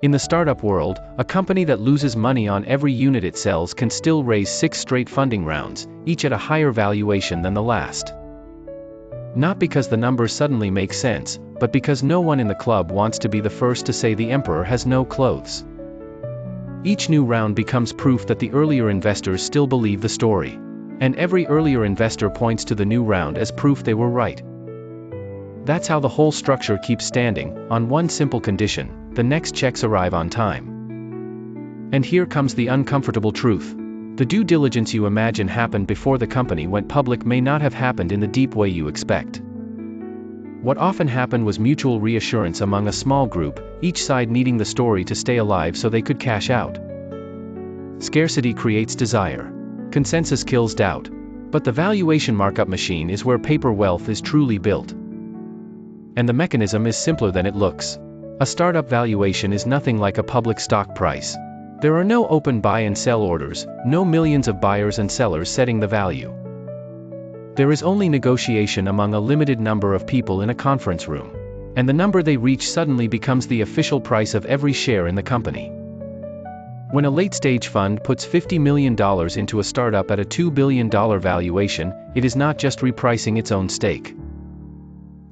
In the startup world, a company that loses money on every unit it sells can still raise 6 straight funding rounds, each at a higher valuation than the last. Not because the numbers suddenly make sense, but because no one in the club wants to be the first to say the emperor has no clothes. Each new round becomes proof that the earlier investors still believe the story. And every earlier investor points to the new round as proof they were right. That's how the whole structure keeps standing, on one simple condition: the next checks arrive on time. And here comes the uncomfortable truth. The due diligence you imagine happened before the company went public may not have happened in the deep way you expect. What often happened was mutual reassurance among a small group, each side needing the story to stay alive so they could cash out. Scarcity creates desire. Consensus kills doubt. But the valuation markup machine is where paper wealth is truly built. And the mechanism is simpler than it looks. A startup valuation is nothing like a public stock price. There are no open buy and sell orders, no millions of buyers and sellers setting the value. There is only negotiation among a limited number of people in a conference room. And the number they reach suddenly becomes the official price of every share in the company. When a late-stage fund puts $50 million into a startup at a $2 billion valuation, it is not just repricing its own stake.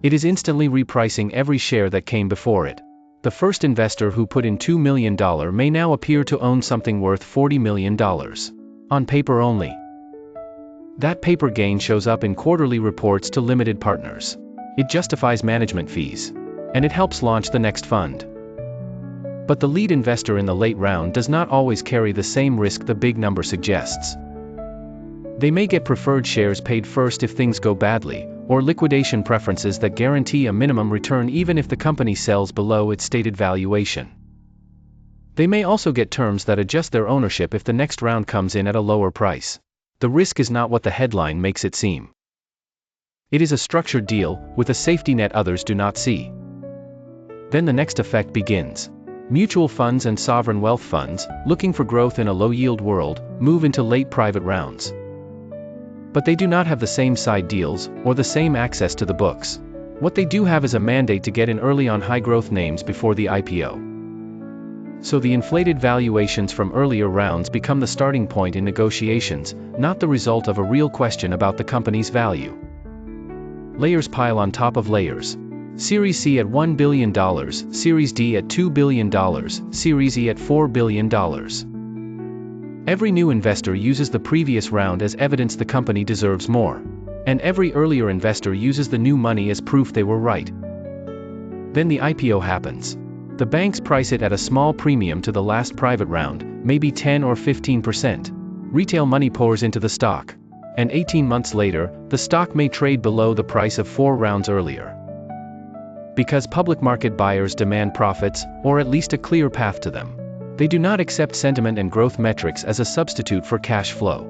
It is instantly repricing every share that came before it. The first investor who put in $2 million may now appear to own something worth $40 million. On paper only. That paper gain shows up in quarterly reports to limited partners. It justifies management fees. And it helps launch the next fund. But the lead investor in the late round does not always carry the same risk the big number suggests. They may get preferred shares paid first if things go badly, or liquidation preferences that guarantee a minimum return even if the company sells below its stated valuation. They may also get terms that adjust their ownership if the next round comes in at a lower price. The risk is not what the headline makes it seem. It is a structured deal, with a safety net others do not see. Then the next effect begins. Mutual funds and sovereign wealth funds, looking for growth in a low-yield world, move into late private rounds. But they do not have the same side deals, or the same access to the books. What they do have is a mandate to get in early on high-growth names before the IPO. So the inflated valuations from earlier rounds become the starting point in negotiations, not the result of a real question about the company's value. Layers pile on top of layers. Series C at $1 billion, Series D at $2 billion, Series E at $4 billion. Every new investor uses the previous round as evidence the company deserves more. And every earlier investor uses the new money as proof they were right. Then the IPO happens. The banks price it at a small premium to the last private round, maybe 10 or 15%. Retail money pours into the stock. And 18 months later, the stock may trade below the price of 4 rounds earlier. Because public market buyers demand profits, or at least a clear path to them. They do not accept sentiment and growth metrics as a substitute for cash flow.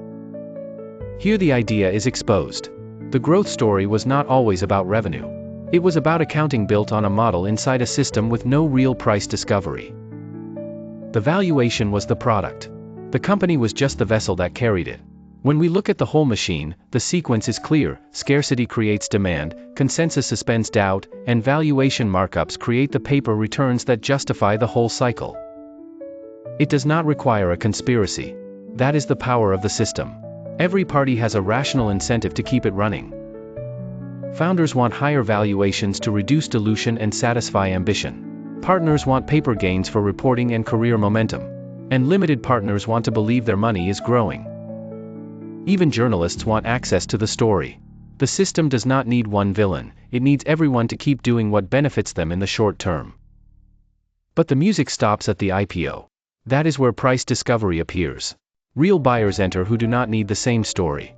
Here the idea is exposed. The growth story was not always about revenue. It was about accounting built on a model inside a system with no real price discovery. The valuation was the product. The company was just the vessel that carried it. When we look at the whole machine, the sequence is clear: scarcity creates demand, consensus suspends doubt, and valuation markups create the paper returns that justify the whole cycle. It does not require a conspiracy. That is the power of the system. Every party has a rational incentive to keep it running. Founders want higher valuations to reduce dilution and satisfy ambition. Partners want paper gains for reporting and career momentum. And limited partners want to believe their money is growing. Even journalists want access to the story. The system does not need one villain, it needs everyone to keep doing what benefits them in the short term. But the music stops at the IPO. That is where price discovery appears. Real buyers enter who do not need the same story.